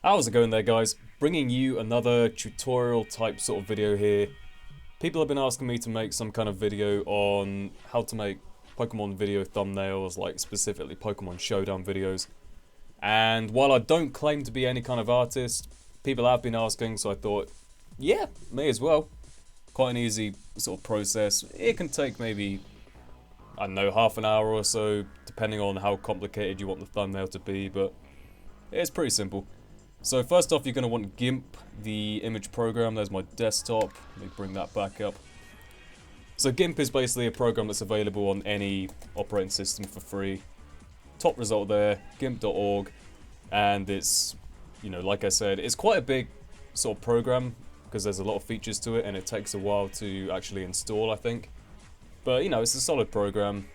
How's it going there, guys? Bringing you another tutorial type sort of video here. People have been asking me to make some kind of video on how to make Pokemon video thumbnails, like specifically Pokemon Showdown videos. And while I don't claim to be any kind of artist, people have been asking, so I thought, yeah, may as well. Quite an easy sort of process. It can take maybe, I don't know, half an hour or so, depending on how complicated you want the thumbnail to be, but it's pretty simple. So first off, you're going to want GIMP, the image program. There's my desktop. Let me bring that back up. So GIMP is basically a program that's available on any operating system for free. Top result there, gimp.org. And it's, like I said, it's quite a big sort of program because there's a lot of features to it and it takes a while to actually install, I think. But, it's a solid program.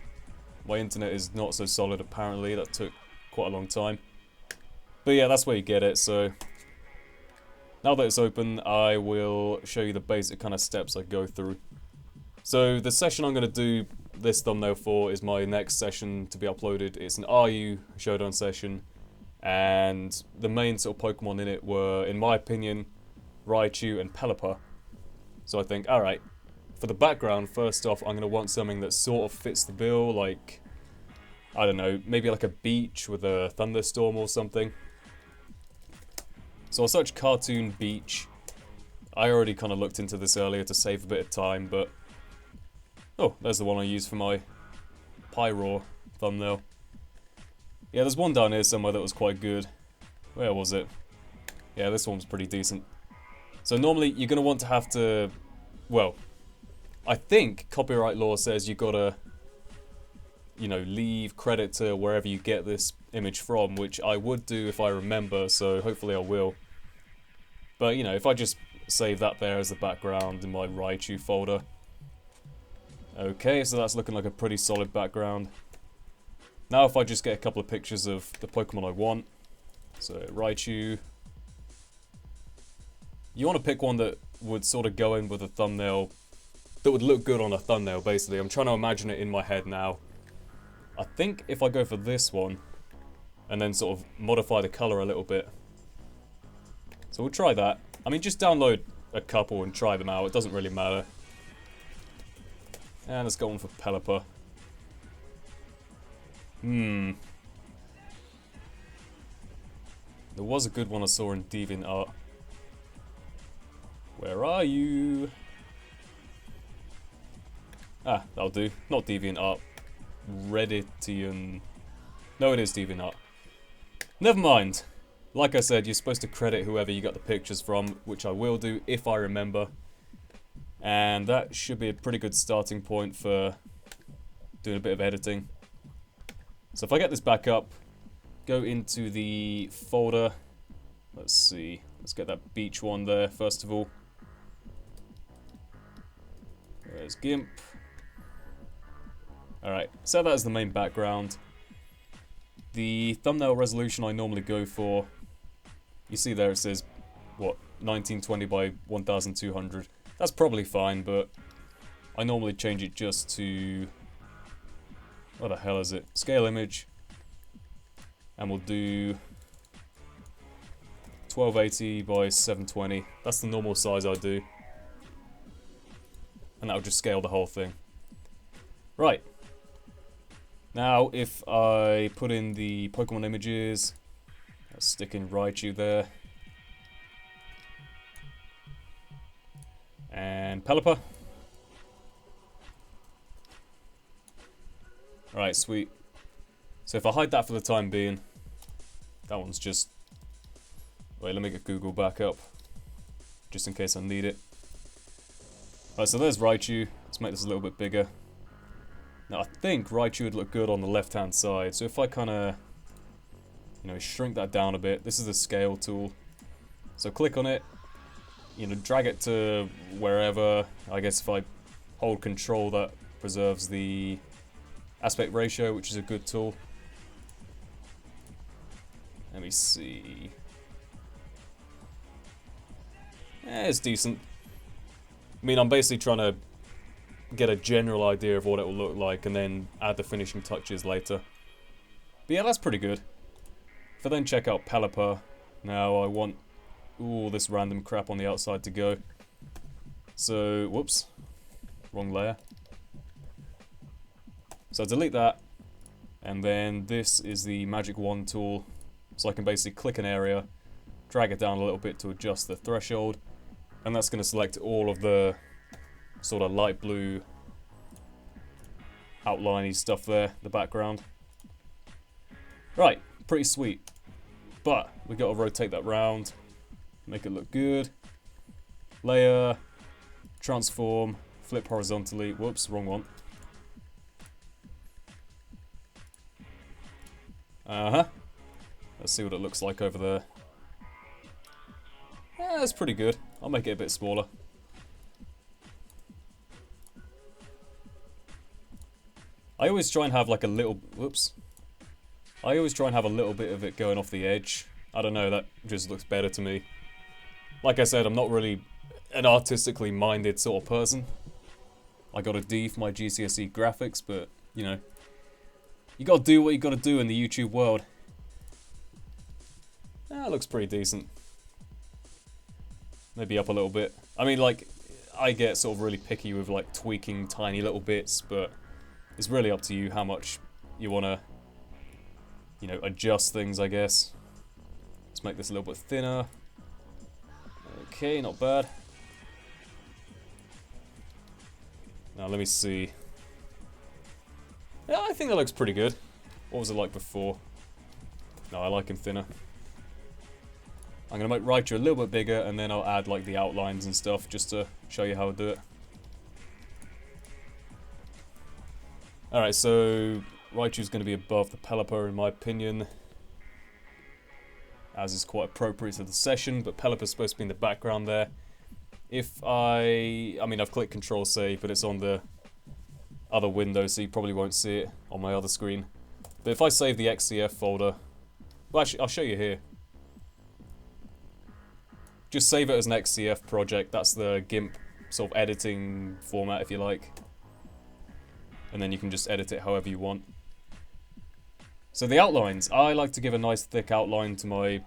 My internet is not so solid apparently. That took quite a long time. But yeah, that's where you get it. So now that it's open, I will show you the basic kind of steps I go through. So the session I'm going to do this thumbnail for is my next session to be uploaded. It's an RU Showdown session, and the main sort of Pokemon in it were, in my opinion, Raichu and Pelipper. So I think, alright, for the background, first off, I'm going to want something that sort of fits the bill, like, I don't know, maybe like a beach with a thunderstorm or something. So I'll search cartoon beach. I already kind of looked into this earlier to save a bit of time, but... Oh, there's the one I used for my Pyro thumbnail. Yeah, there's one down here somewhere that was quite good. Where was it? Yeah, this one was pretty decent. So normally you're going to want to have to... Well, I think copyright law says you gotta... leave credit to wherever you get this image from, which I would do if I remember, so hopefully I will. But, if I just save that there as the background in my Raichu folder. Okay, so that's looking like a pretty solid background. Now if I just get a couple of pictures of the Pokemon I want. So, Raichu. You want to pick one that would sort of go in with a thumbnail, that would look good on a thumbnail, basically. I'm trying to imagine it in my head now. I think if I go for this one, and then sort of modify the colour a little bit. So we'll try that. I mean, just download a couple and try them out. It doesn't really matter. And let's go on for Pelipper. There was a good one I saw in DeviantArt. Where are you? Ah, that'll do. Not DeviantArt. Redditian. No, it is DeviantArt. Never mind. Like I said, you're supposed to credit whoever you got the pictures from, which I will do if I remember. And that should be a pretty good starting point for doing a bit of editing. So if I get this back up, go into the folder. Let's see. Let's get that beach one there, first of all. There's GIMP. Alright, set that as the main background. The thumbnail resolution I normally go for, you see there it says, what, 1920 by 1200. That's probably fine, but I normally change it just to, what the hell is it? Scale image. And we'll do 1280 by 720. That's the normal size I do. And that'll just scale the whole thing. Right. Now, if I put in the Pokemon images, I'll stick in Raichu there. And Pelipper. Alright, sweet. So if I hide that for the time being, that one's just... Wait, let me get Google back up, just in case I need it. Alright, so there's Raichu. Let's make this a little bit bigger. Now, I think Raichu would look good on the left-hand side, so if I kind of, shrink that down a bit, this is the scale tool. So click on it, drag it to wherever. I guess if I hold control, that preserves the aspect ratio, which is a good tool. Let me see. It's decent. I mean, I'm basically trying to get a general idea of what it will look like and then add the finishing touches later. But yeah, that's pretty good. If I then check out Pelipper, Now I want all this random crap on the outside to go. So, whoops, wrong layer. So delete that, and then this is the magic wand tool. So I can basically click an area, drag it down a little bit to adjust the threshold, and that's going to select all of the sort of light blue outliney stuff there, the background. Right, pretty sweet. But we got to rotate that round, make it look good. Layer, transform, flip horizontally. Whoops, wrong one. Let's see what it looks like over there. Yeah, that's pretty good. I'll make it a bit smaller. I always try and have like a little... Whoops. I always try and have a little bit of it going off the edge. I don't know, that just looks better to me. Like I said, I'm not really an artistically minded sort of person. I got a D for my GCSE graphics, but, you know, you gotta do what you gotta do in the YouTube world. That looks pretty decent. Maybe up a little bit. I mean, like, I get sort of really picky with, like, tweaking tiny little bits, but it's really up to you how much you wanna, you know, adjust things, I guess. Let's make this a little bit thinner. Okay, not bad. Now, let me see. Yeah, I think that looks pretty good. What was it like before? No, I like him thinner. I'm going to make Raichu a little bit bigger, and then I'll add like the outlines and stuff just to show you how I do it. Alright, so Raichu's going to be above the Pelipper in my opinion, as is quite appropriate to the session, but Pelipper's supposed to be in the background there. If I mean, I've clicked Control Save, but it's on the other window, so you probably won't see it on my other screen. But if I save the XCF folder, well, actually, I'll show you here. Just save it as an XCF project. That's the GIMP sort of editing format, if you like. And then you can just edit it however you want. So the outlines, I like to give a nice thick outline to my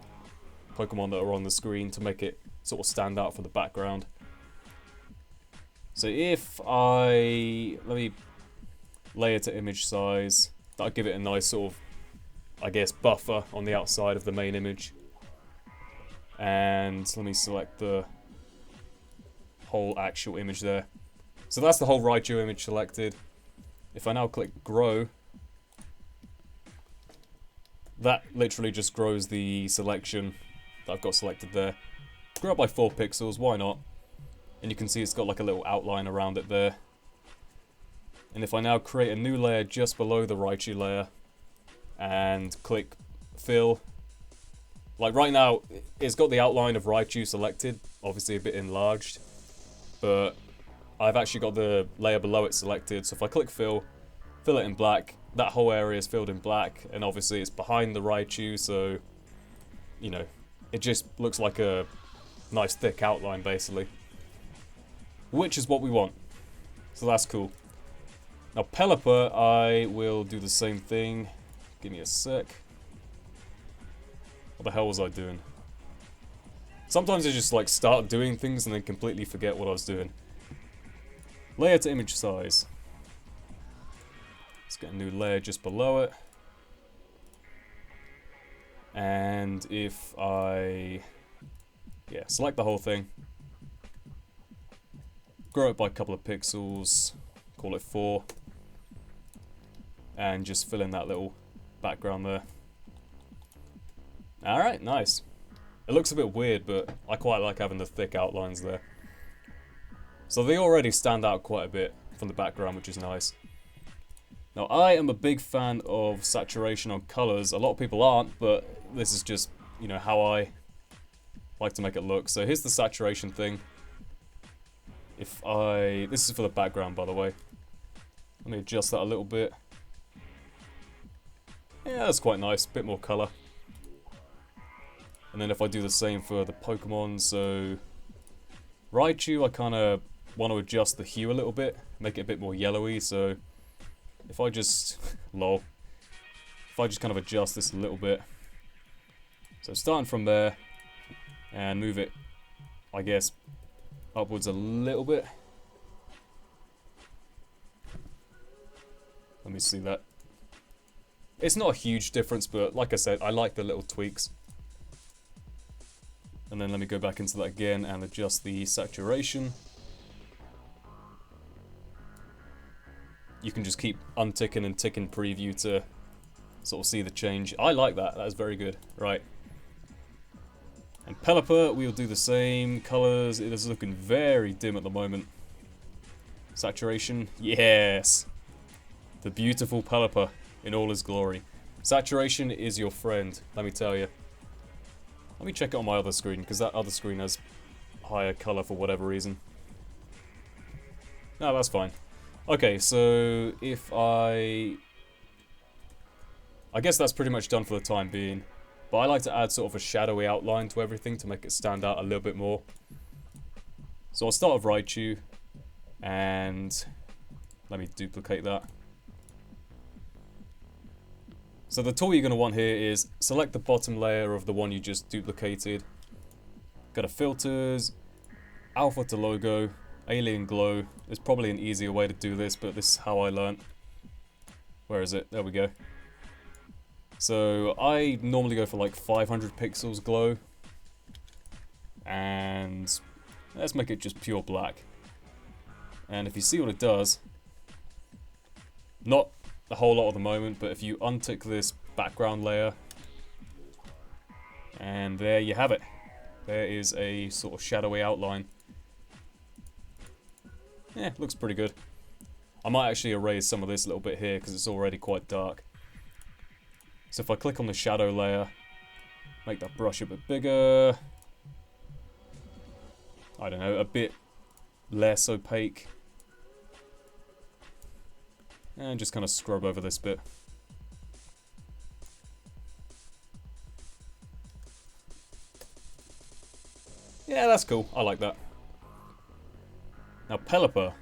Pokemon that are on the screen to make it sort of stand out for the background. So if I, let me layer to image size, that'll give it a nice sort of, I guess, buffer on the outside of the main image. And let me select the whole actual image there. So that's the whole Raichu image selected. If I now click grow, that literally just grows the selection that I've got selected there. Grow it by 4 pixels, why not? And you can see it's got like a little outline around it there. And if I now create a new layer just below the Raichu layer and click fill, like right now it's got the outline of Raichu selected, obviously a bit enlarged, but I've actually got the layer below it selected. So if I click fill it in black, that whole area is filled in black, and obviously it's behind the Raichu, so, you know, it just looks like a nice thick outline basically, which is what we want. So that's cool. Now Pelipper, I will do the same thing. Give me a sec. What the hell was I doing? Sometimes I just like start doing things and then completely forget what I was doing. Layer to image size. Let's get a new layer just below it. And if I, yeah, select the whole thing, grow it by a couple of pixels, call it 4, and just fill in that little background there. Alright, nice. It looks a bit weird, but I quite like having the thick outlines there. So they already stand out quite a bit from the background, which is nice. Now, I am a big fan of saturation on colors. A lot of people aren't, but this is just, you know, how I like to make it look. So here's the saturation thing. If I... This is for the background, by the way. Let me adjust that a little bit. Yeah, that's quite nice. Bit more color. And then if I do the same for the Pokemon, so Raichu, I kind of want to adjust the hue a little bit, make it a bit more yellowy. So if I just, if I just kind of adjust this a little bit. So starting from there, and move it, I guess, upwards a little bit. Let me see that. It's not a huge difference, but like I said, I like the little tweaks. And then let me go back into that again and adjust the saturation. You can just keep unticking and ticking preview to sort of see the change. I like that. That is very good. Right. And Pelipper, we'll do the same. Colors, it is looking very dim at the moment. Saturation, yes. The beautiful Pelipper in all his glory. Saturation is your friend, let me tell you. Let me check it on my other screen, because that other screen has higher color for whatever reason. No, that's fine. Okay, so if I guess that's pretty much done for the time being. But I like to add sort of a shadowy outline to everything to make it stand out a little bit more. So I'll start with Raichu, and let me duplicate that. So the tool you're going to want here is select the bottom layer of the one you just duplicated. Go to Filters, Alpha to Logo, Alien Glow. There's probably an easier way to do this, but this is how I learned. Where is it? There we go. So I normally go for like 500 pixels glow. And let's make it just pure black. And if you see what it does, not a whole lot at the moment, but if you untick this background layer, and there you have it. There is a sort of shadowy outline. Yeah, looks pretty good. I might actually erase some of this a little bit here because it's already quite dark. So if I click on the shadow layer, make that brush a bit bigger, I don't know, a bit less opaque, and just kind of scrub over this bit. Yeah, that's cool. I like that. Now Pelipper.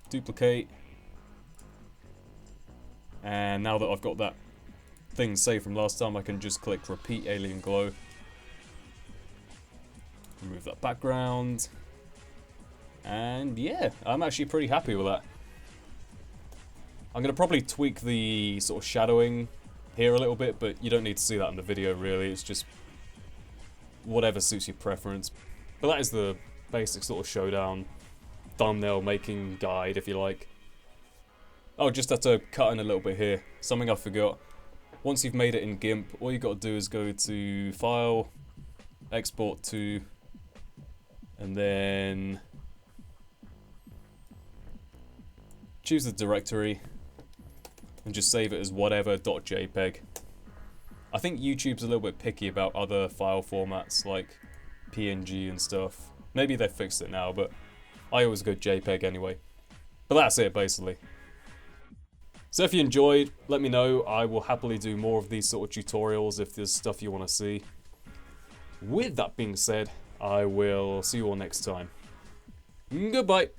Duplicate. And now that I've got that thing saved from last time, I can just click Repeat Alien Glow. Remove that background. And yeah, I'm actually pretty happy with that. I'm going to probably tweak the sort of shadowing here a little bit, but you don't need to see that in the video really. It's just whatever suits your preference. But that is the basic sort of Showdown thumbnail making guide, if you like. Oh, just have to cut in a little bit here. Something I forgot. Once you've made it in GIMP, all you got to do is go to File, Export to, and then choose the directory and just save it as whatever.jpg. I think YouTube's a little bit picky about other file formats like PNG and stuff. Maybe they've fixed it now, but I always go JPEG anyway. But that's it, basically. So if you enjoyed, let me know. I will happily do more of these sort of tutorials if there's stuff you want to see. With that being said, I will see you all next time. Goodbye.